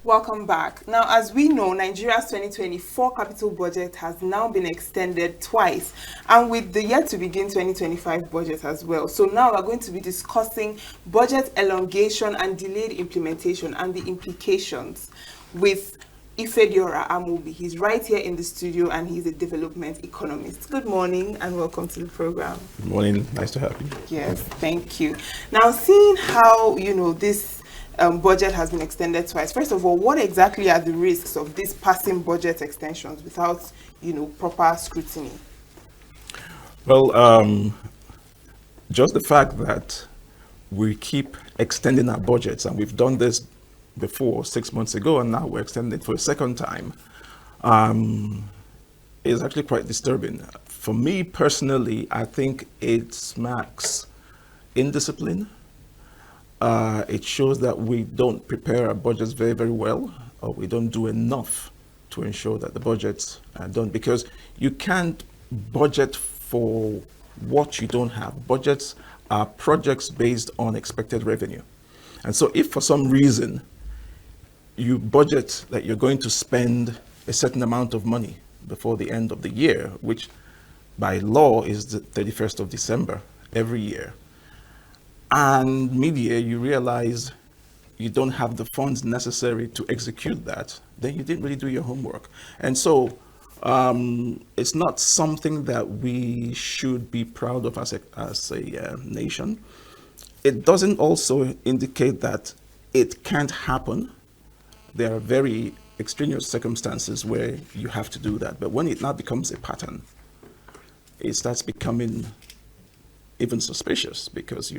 Welcome back. Now, as we know, Nigeria's 2024 capital budget has now been extended twice, and with the yet to begin 2025 budget as well. So now we're going to be discussing budget elongation and delayed implementation and the implications with Ifediora Amobi. He's right here in the studio and he's a development economist. Good morning and welcome to the program. Good morning. Nice to have you. Yes, thank you. Now, seeing how, this budget has been extended twice. First of all, what exactly are the risks of these passing budget extensions without, proper scrutiny? Well, just the fact that we keep extending our budgets, and we've done this before 6 months ago, and now we're extending it for a second time, is actually quite disturbing. For me personally, I think it smacks indiscipline. It shows that we don't prepare our budgets very, very well, or we don't do enough to ensure that the budgets are done, because you can't budget for what you don't have. Budgets are projects based on expected revenue. And so if for some reason you budget that you're going to spend a certain amount of money before the end of the year, which by law is the 31st of December every year, and mid-year you realize you don't have the funds necessary to execute that, then you didn't really do your homework. And so it's not something that we should be proud of as a nation. It doesn't also indicate that it can't happen. There are very extraneous circumstances where you have to do that. But when it now becomes a pattern, it starts becoming even suspicious, because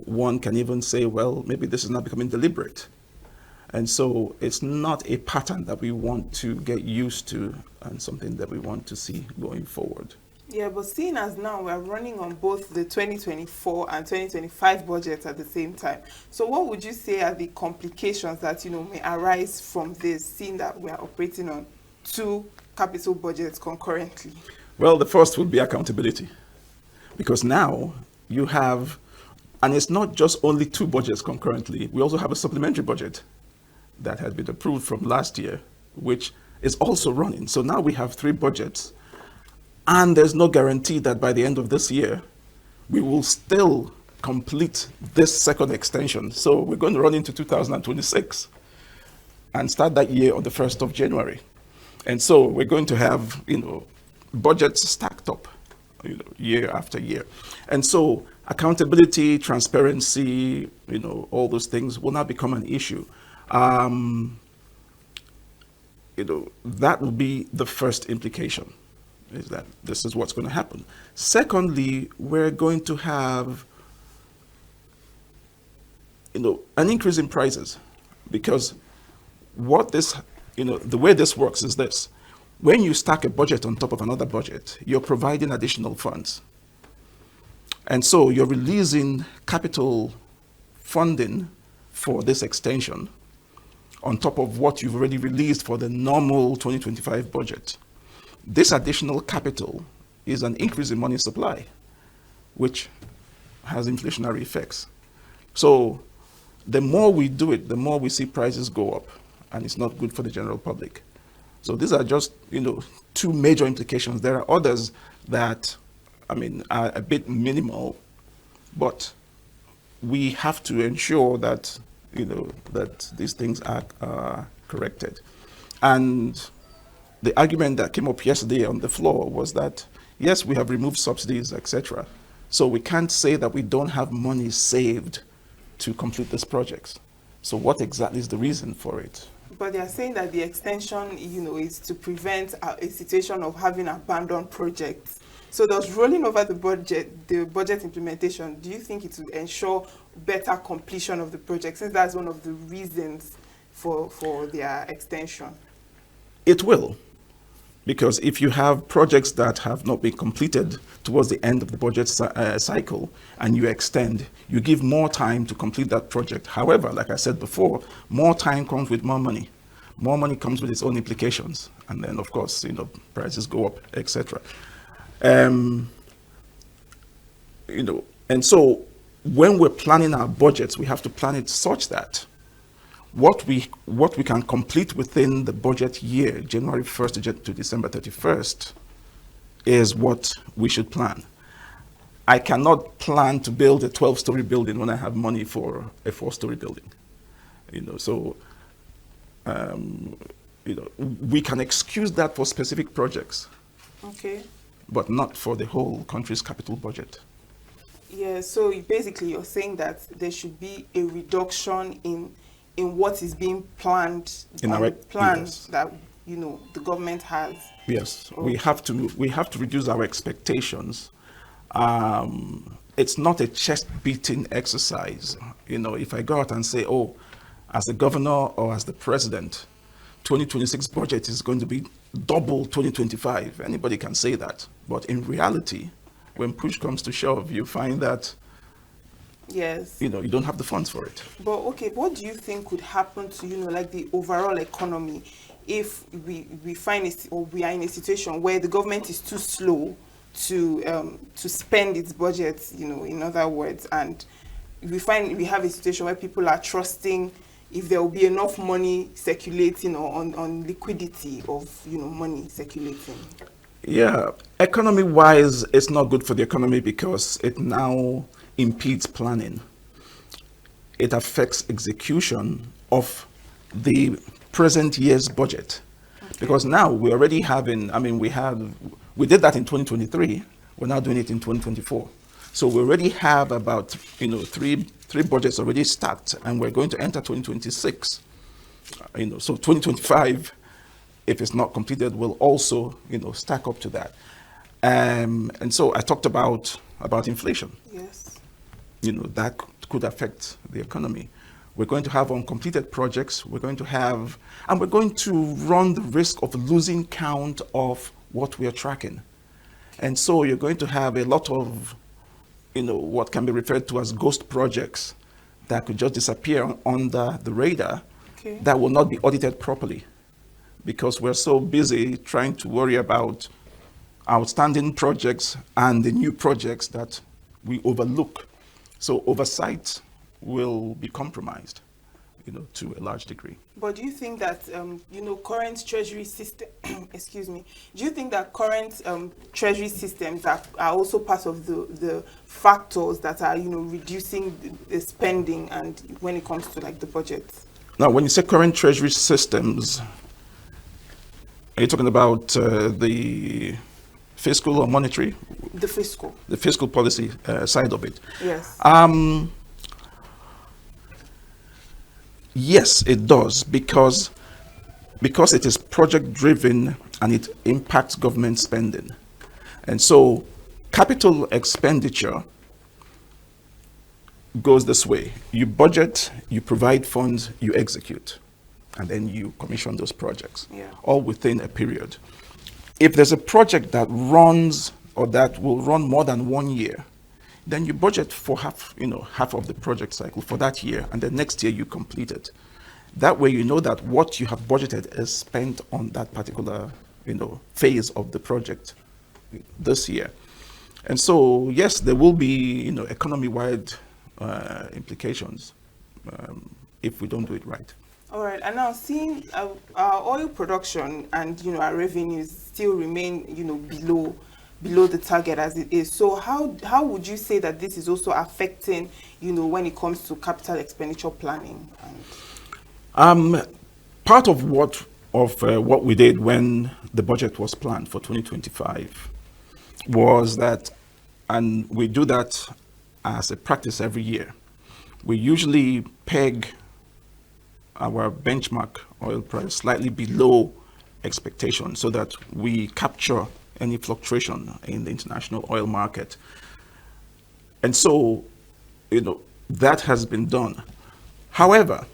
one can even say, well, maybe this is not becoming deliberate. And so it's not a pattern that we want to get used to and something that we want to see going forward. Yeah, but seeing as now we're running on both the 2024 and 2025 budgets at the same time, so what would you say are the complications that may arise from this, seeing that we are operating on two capital budgets concurrently? Well, the first would be accountability, because now you have, and it's not just only two budgets concurrently, we also have a supplementary budget that has been approved from last year, which is also running. So now we have three budgets, and there's no guarantee that by the end of this year, we will still complete this second extension. So we're going to run into 2026 and start that year on the 1st of January. And so we're going to have, budgets stacked up, year after year. And so accountability, transparency, all those things will not become an issue. That will be the first implication, is that this is what's going to happen. Secondly, we're going to have, an increase in prices, because what this, the way this works is this: when you stack a budget on top of another budget, you're providing additional funds. And so you're releasing capital funding for this extension on top of what you've already released for the normal 2025 budget. This additional capital is an increase in money supply, which has inflationary effects. So the more we do it, the more we see prices go up, and it's not good for the general public. So these are just, two major implications. There are others that, are a bit minimal, but we have to ensure that, that these things are corrected. And the argument that came up yesterday on the floor was that, yes, we have removed subsidies, etc. So we can't say that we don't have money saved to complete these projects. So what exactly is the reason for it? But they are saying that the extension, is to prevent a situation of having abandoned projects. So does rolling over the budget implementation, do you think it will ensure better completion of the project, since that's one of the reasons for their extension? It will, because if you have projects that have not been completed towards the end of the budget cycle and you extend, you give more time to complete that project. However, like I said before, more time comes with more money. More money comes with its own implications. And then, of course, prices go up, etc. And so when we're planning our budgets, we have to plan it such that what we can complete within the budget year, January 1st to December 31st, is what we should plan. I cannot plan to build a 12-story building when I have money for a 4-story building. So we can excuse that for specific projects. Okay. But not for the whole country's capital budget. Yeah, so basically you're saying that there should be a reduction in what is being planned, in our plans that the government has. Yes, okay. we have to reduce our expectations. It's not a chest-beating exercise. If I go out and say, oh, as the governor or as the president, 2026 budget is going to be double 2025. Anybody can say that. But in reality, when push comes to shove, you find that yes, you don't have the funds for it. But okay, what do you think could happen to like the overall economy if we find it, or we are in a situation where the government is too slow to spend its budget, in other words, and we have a situation where people are trusting if there will be enough money circulating, or on liquidity of money circulating? Yeah, economy-wise, it's not good for the economy because it now impedes planning. It affects execution of the present year's budget. Okay. Because now we already having, we did that in 2023, we're now doing it in 2024. So we already have about, three budgets already stacked, and we're going to enter 2026. So 2025, if it's not completed, will also, stack up to that. And so I talked about inflation. Yes. That could affect the economy. We're going to have uncompleted projects. We're going to run the risk of losing count of what we are tracking. And so you're going to have a lot of, what can be referred to as ghost projects that could just disappear under the radar. Okay. That will not be audited properly because we're so busy trying to worry about outstanding projects and the new projects that we overlook. So oversight will be compromised, to a large degree. But do you think that, current treasury system, excuse me, do you think that current treasury systems are also part of the factors that are, reducing the spending and when it comes to the budget? Now, when you say current treasury systems, are you talking about the fiscal or monetary? The fiscal. The fiscal policy side of it. Yes. Yes, it does, because it is project driven and it impacts government spending. And so capital expenditure goes this way. You budget, you provide funds, you execute, and then you commission those projects, all within a period. If there's a project that runs or that will run more than 1 year, then you budget for half of the project cycle for that year, and then next year you complete it. That way you know that what you have budgeted is spent on that particular, phase of the project this year. And so, yes, there will be, economy-wide implications if we don't do it right. All right, and now seeing our oil production and our revenues still remain below the target as it is. So how would you say that this is also affecting when it comes to capital expenditure planning? Part of what we did when the budget was planned for 2025 was that, and we do that as a practice every year, we usually peg our benchmark oil price slightly below expectation so that we capture any fluctuation in the international oil market. And so, that has been done. However,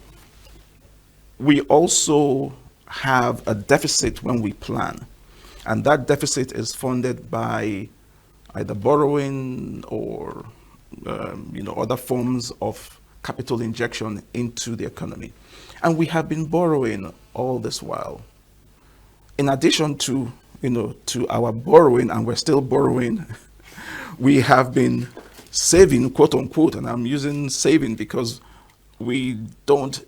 we also have a deficit when we plan, and that deficit is funded by either borrowing or other forms of capital injection into the economy. And we have been borrowing all this while. In addition to our borrowing, and we're still borrowing, we have been saving, quote unquote, and I'm using saving because we don't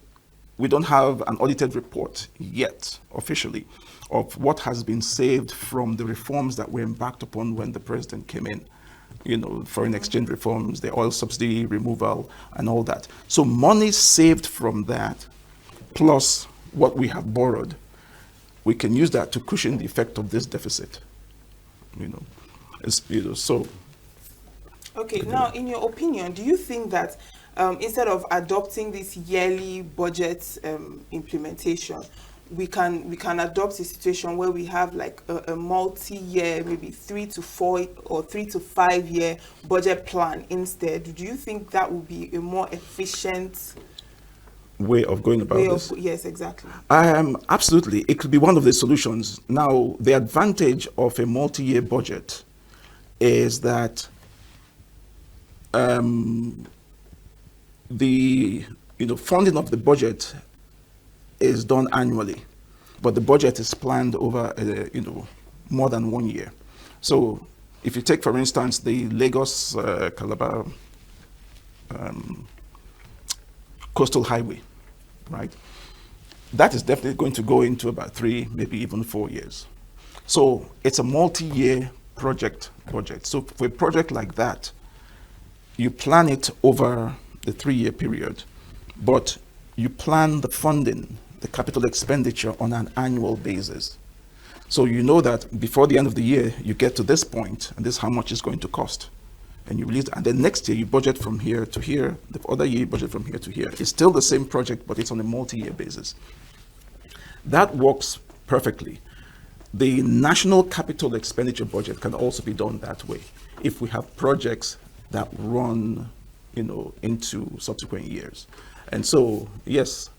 we don't have an audited report yet, officially, of what has been saved from the reforms that were embarked upon when the president came in. Foreign exchange reforms, the oil subsidy removal, and all that. So money saved from that, plus what we have borrowed, we can use that to cushion the effect of this deficit. So. Okay, now, in your opinion, do you think that instead of adopting this yearly budget implementation, we can adopt a situation where we have like a multi-year, maybe 3 to 4 or 3 to 5 year budget plan instead? Do you think that would be a more efficient way of going about this? Yes, exactly. Absolutely. It could be one of the solutions. Now, the advantage of a multi-year budget is that the funding of the budget is done annually, but the budget is planned over more than 1 year. So if you take, for instance, the Lagos Calabar coastal highway, right? That is definitely going to go into about 3, maybe even 4 years. So it's a multi-year project. So for a project like that, you plan it over the 3-year period, but you plan the funding, the capital expenditure, on an annual basis. So you know that before the end of the year, you get to this point, and this is how much it's going to cost. And you release, and then next year you budget from here to here, the other year you budget from here to here. It's still the same project, but it's on a multi-year basis. That works perfectly. The national capital expenditure budget can also be done that way if we have projects that run, into subsequent years. And so, yes,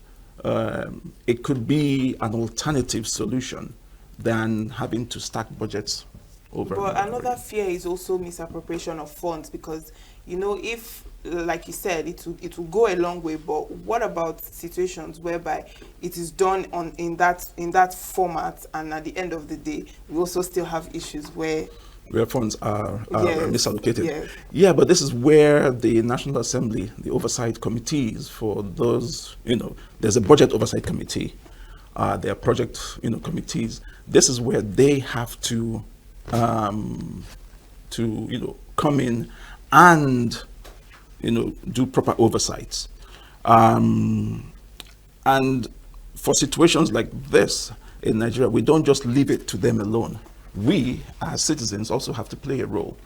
it could be an alternative solution than having to stack budgets over. But another fear is also misappropriation of funds, because, if, like you said, it will go a long way. But what about situations whereby it is done in that format, and at the end of the day, we also still have issues where funds are yes, misallocated. Yes. Yeah, but this is where the National Assembly, the oversight committees for those, there's a budget oversight committee, there are project, committees. This is where they have to come in and, do proper oversights. And for situations like this in Nigeria, we don't just leave it to them alone. We, as citizens, also have to play a role.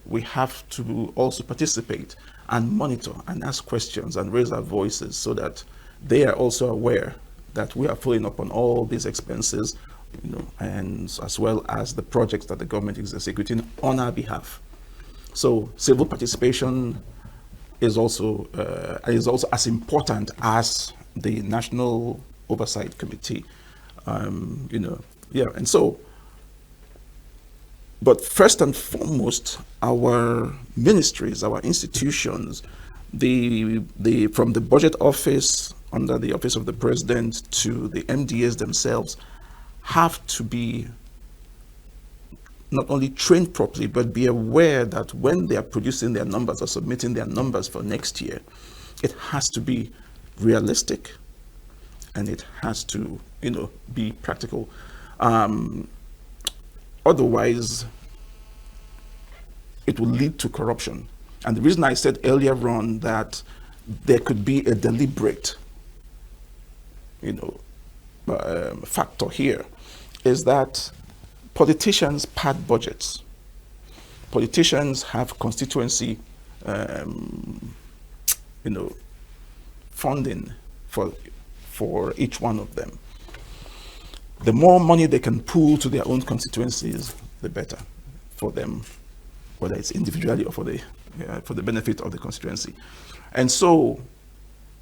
We have to also participate and monitor and ask questions and raise our voices so that they are also aware that we are following up on all these expenses, and as well as the projects that the government is executing on our behalf. So civil participation is also as important as the National Oversight Committee. And so. But first and foremost, our ministries, our institutions, from the budget office under the office of the president to the MDAs themselves, have to be not only trained properly, but be aware that when they are producing their numbers or submitting their numbers for next year, it has to be realistic and it has to, be practical. Otherwise, it will lead to corruption. And the reason I said earlier on that there could be a deliberate, factor here is that politicians pad budgets. Politicians have constituency, funding for each one of them. The more money they can pool to their own constituencies, the better for them, whether it's individually or for the benefit of the constituency. And so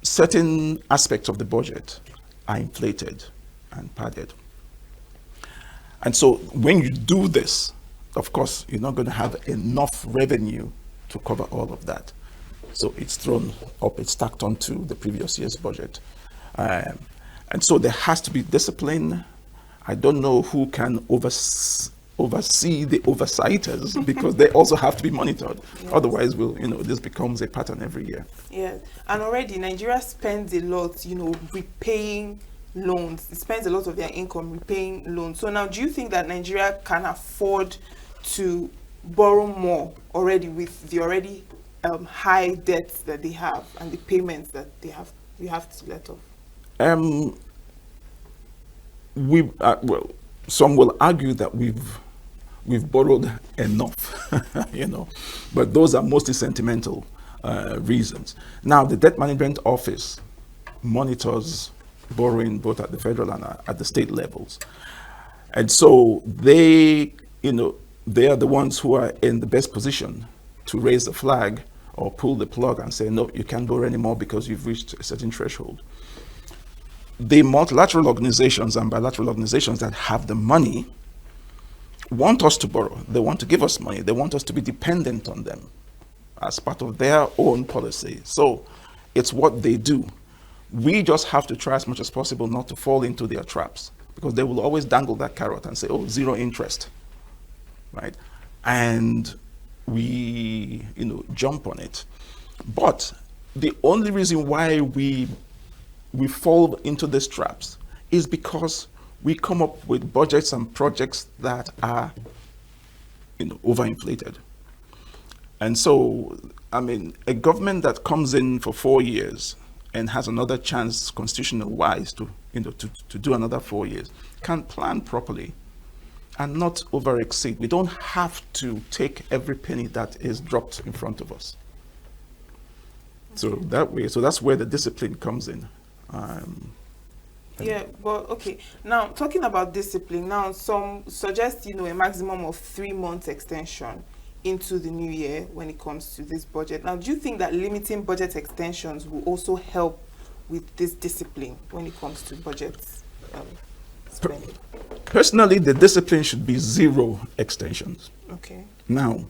certain aspects of the budget are inflated and padded. And so when you do this, of course, you're not going to have enough revenue to cover all of that. So it's thrown up, it's stacked onto the previous year's budget. And so there has to be discipline. I don't know who can oversee the oversights because they also have to be monitored. Yes. Otherwise, this becomes a pattern every year. Yes, and already Nigeria spends a lot, repaying loans. It spends a lot of their income repaying loans. So now, do you think that Nigeria can afford to borrow more already with the already high debts that they have and the payments that you have to let off? Some will argue that we've borrowed enough, but those are mostly sentimental reasons. Now, the Debt Management Office monitors borrowing both at the federal and at the state levels, and so they are the ones who are in the best position to raise the flag or pull the plug and say, no, you can't borrow anymore because you've reached a certain threshold. The multilateral organizations and bilateral organizations that have the money want us to borrow. They want to give us money. They want us to be dependent on them as part of their own policy. So it's what they do. We just have to try as much as possible not to fall into their traps, because they will always dangle that carrot and say, oh, 0 interest, right? And we, jump on it. But the only reason why we fall into these traps is because we come up with budgets and projects that are, overinflated. And so, a government that comes in for 4 years and has another chance, constitutional-wise, to do another 4 years, can plan properly and not over-exceed. We don't have to take every penny that is dropped in front of us. So that's where the discipline comes in. Yeah, but okay. Now, talking about discipline, now some suggest, a maximum of 3 months extension into the new year when it comes to this budget. Now, do you think that limiting budget extensions will also help with this discipline when it comes to budget spending? Personally, the discipline should be 0 extensions. Okay. Now,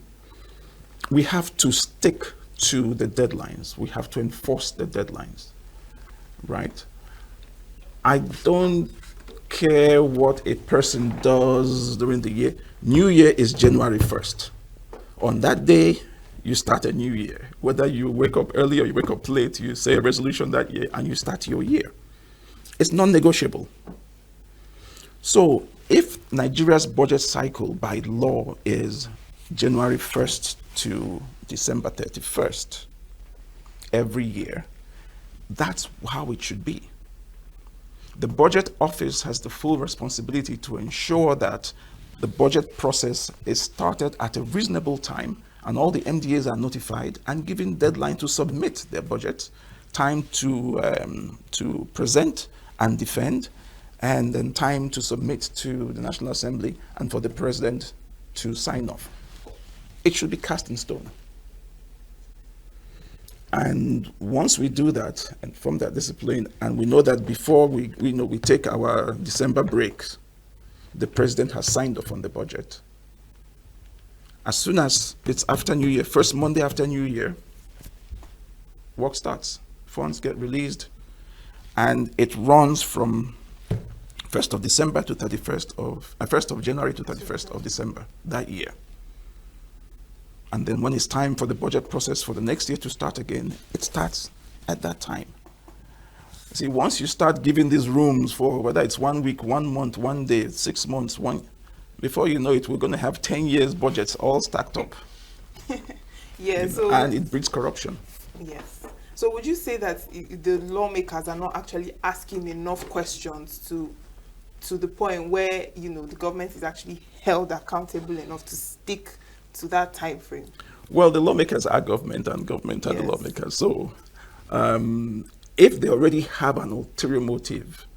we have to stick to the deadlines. We have to enforce the deadlines, right? I don't care what a person does during the year. New Year is January 1st. On that day, you start a new year. Whether you wake up early or you wake up late, you say a resolution that year and you start your year. It's non-negotiable. So if Nigeria's budget cycle by law is January 1st to December 31st every year, that's how it should be. The Budget Office has the full responsibility to ensure that the budget process is started at a reasonable time and all the MDAs are notified and given deadline to submit their budget, time to present and defend, and then time to submit to the National Assembly and for the President to sign off. It should be cast in stone. And once we do that and form that discipline, and we know that before we take our December breaks, the President has signed off on the budget. As soon as it's after New Year, first Monday after New Year, work starts. Funds get released, and it runs from 1st of December to 1st of January to 31st of December that year. And then when it's time for the budget process for the next year to start again, it starts at that time. See, once you start giving these rooms for whether it's 1 week, 1 month, 1 day, 6 months, before you know it, we're going to have 10 years budgets all stacked up. Yeah, and it breeds corruption. Yes. So would you say that the lawmakers are not actually asking enough questions to the point where, the government is actually held accountable enough to stick to that time frame? Well, the lawmakers are government and government are Yes. the lawmakers. So if they already have an ulterior motive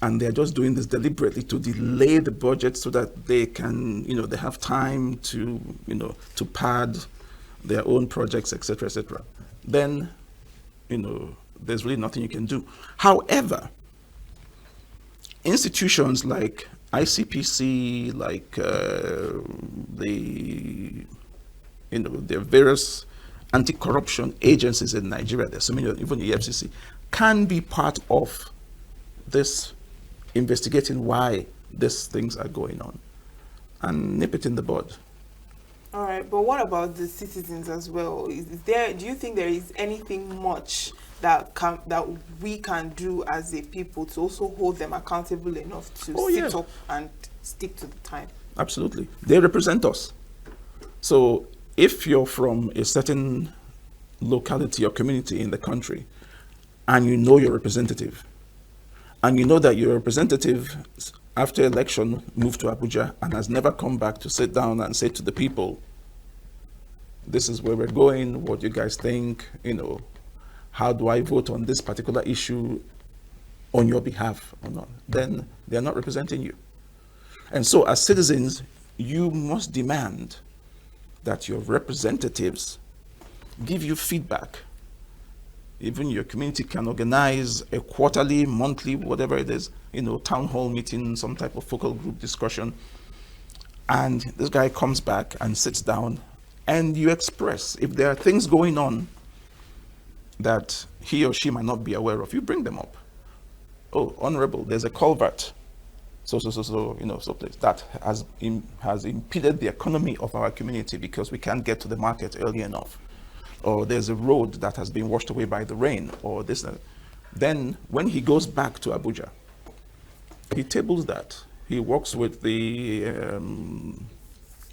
and they're just doing this deliberately to delay the budget so that they can, they have time to, to pad their own projects, etc., then, there's really nothing you can do. However, institutions like ICPC, like the various anti-corruption agencies in Nigeria, there's so many, even the EFCC, can be part of this investigating why these things are going on. and nip it in the bud. All right, but what about the citizens as well? Is there? Do you think there is anything much that we can do as a people to also hold them accountable enough to sit up and stick to the time? Absolutely, they represent us. So if you're from a certain locality or community in the country, and you know your representative, and you know that your representative after election moved to Abuja and has never come back to sit down and say to the people, this is where we're going, what do you guys think, how do I vote on this particular issue on your behalf or not, then they're not representing you. And so as citizens, you must demand that your representatives give you feedback. Even your community can organize a quarterly, monthly, whatever it is, town hall meeting, some type of focal group discussion. And this guy comes back and sits down, and you express, if there are things going on that he or she might not be aware of, you bring them up. Oh, Honorable, there's a culvert, so place that has impeded the economy of our community because we can't get to the market early enough. Or there's a road that has been washed away by the rain, or this. Then when he goes back to Abuja, he tables that. He works with the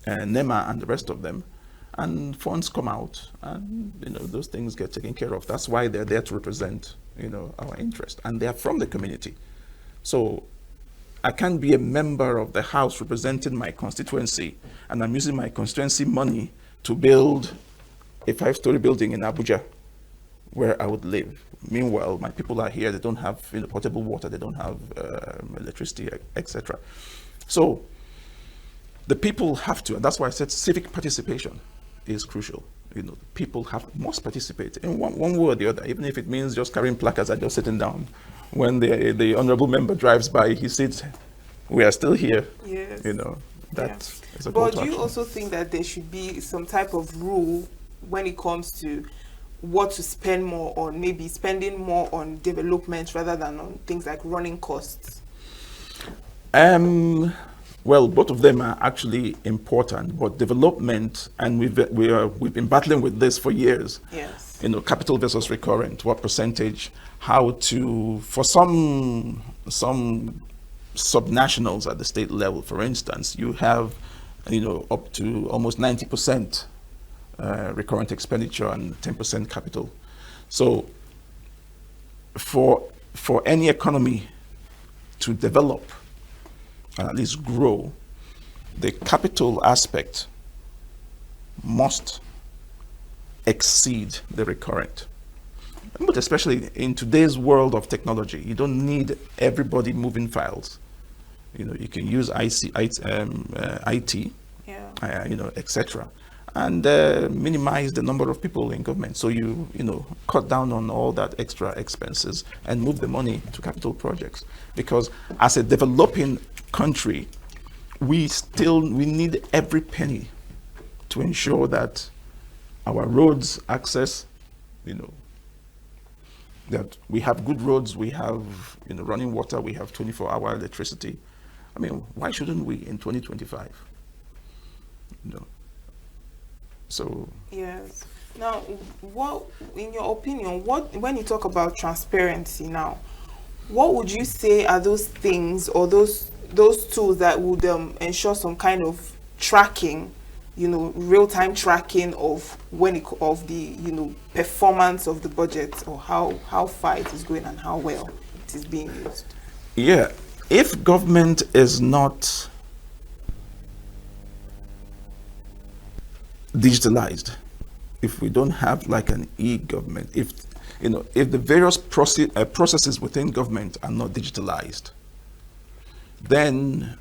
NEMA and the rest of them, and funds come out, and those things get taken care of. That's why they're there to represent our interest, and they are from the community. So I can't be a member of the House representing my constituency, and I'm using my constituency money to build a 5-story building in Abuja where I would live. Meanwhile, my people are here, they don't have potable water, they don't have electricity, etc. So the people have to, and that's why I said civic participation is crucial. People must participate in one way or the other, even if it means just carrying placards and just sitting down. When the honorable member drives by, he sits, we are still here. Yes. That is a But do you also think that there should be some type of rule when it comes to what to spend more on, maybe spending more on development rather than on things like running costs? Well, both of them are actually important, but development, and we've been battling with this for years. Yes. Capital versus recurrent, what percentage, how to, for some subnationals at the state level, for instance, you have, up to almost 90% recurrent expenditure and 10% capital. So for any economy to develop and at least grow, the capital aspect must exceed the recurrent. But especially in today's world of technology, you don't need everybody moving files. You can use IT, etc., and minimize the number of people in government. So you cut down on all that extra expenses and move the money to capital projects. Because as a developing country, we need every penny to ensure that our roads access, that we have good roads, we have running water, we have 24-hour electricity. I mean, why shouldn't we in 2025? So yes. Now, what, in your opinion, when you talk about transparency now, what would you say are those things or those tools that would ensure some kind of tracking, real-time tracking of the performance of the budget, or how far it is going and how well it is being used? Yeah, if government is not digitalized, if we don't have like an e-government, if the various processes within government are not digitalized, then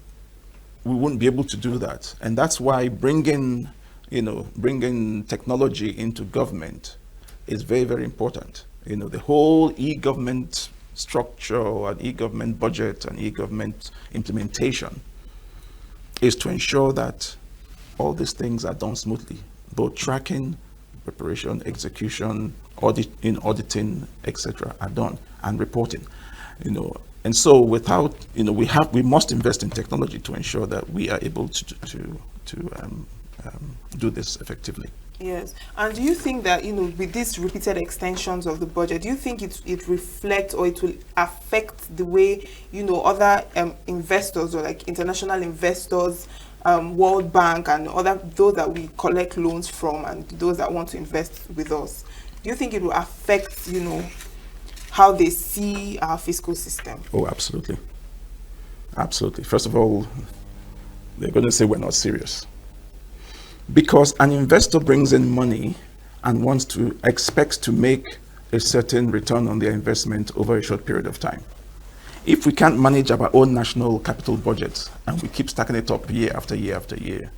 we wouldn't be able to do that. And that's why bringing technology into government is very, very important. The whole e-government structure and e-government budget and e-government implementation is to ensure that all these things are done smoothly, both tracking, preparation, execution, auditing, etc., are done, and reporting. And so without, we must invest in technology to ensure that we are able to do this effectively. Yes. And do you think that, with these repeated extensions of the budget, do you think it reflects or it will affect the way, other investors or like international investors, World Bank and those that we collect loans from and those that want to invest with us? Do you think it will affect, how they see our fiscal system? Oh, absolutely. Absolutely. First of all, they're going to say we're not serious. Because an investor brings in money and expects to make a certain return on their investment over a short period of time. If we can't manage our own national capital budget and we keep stacking it up year after year after year,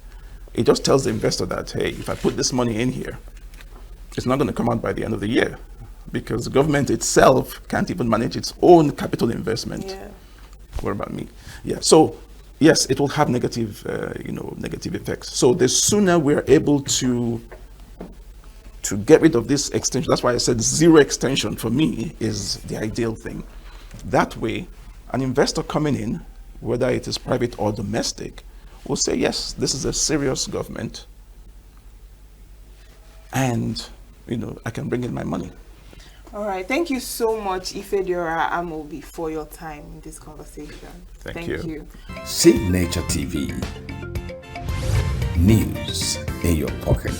it just tells the investor that, hey, if I put this money in here, it's not going to come out by the end of the year, because the government itself can't even manage its own capital investment. Yeah. What about me? Yeah. So yes, it will have negative effects. So the sooner we're able to get rid of this extension, that's why I said zero extension for me is the ideal thing. That way, an investor coming in, whether it is private or domestic, will say, yes, this is a serious government, and I can bring in my money. All right. Thank you so much, Ifediora Amobi, for your time in this conversation. Thank you. Signature TV. News in your pocket.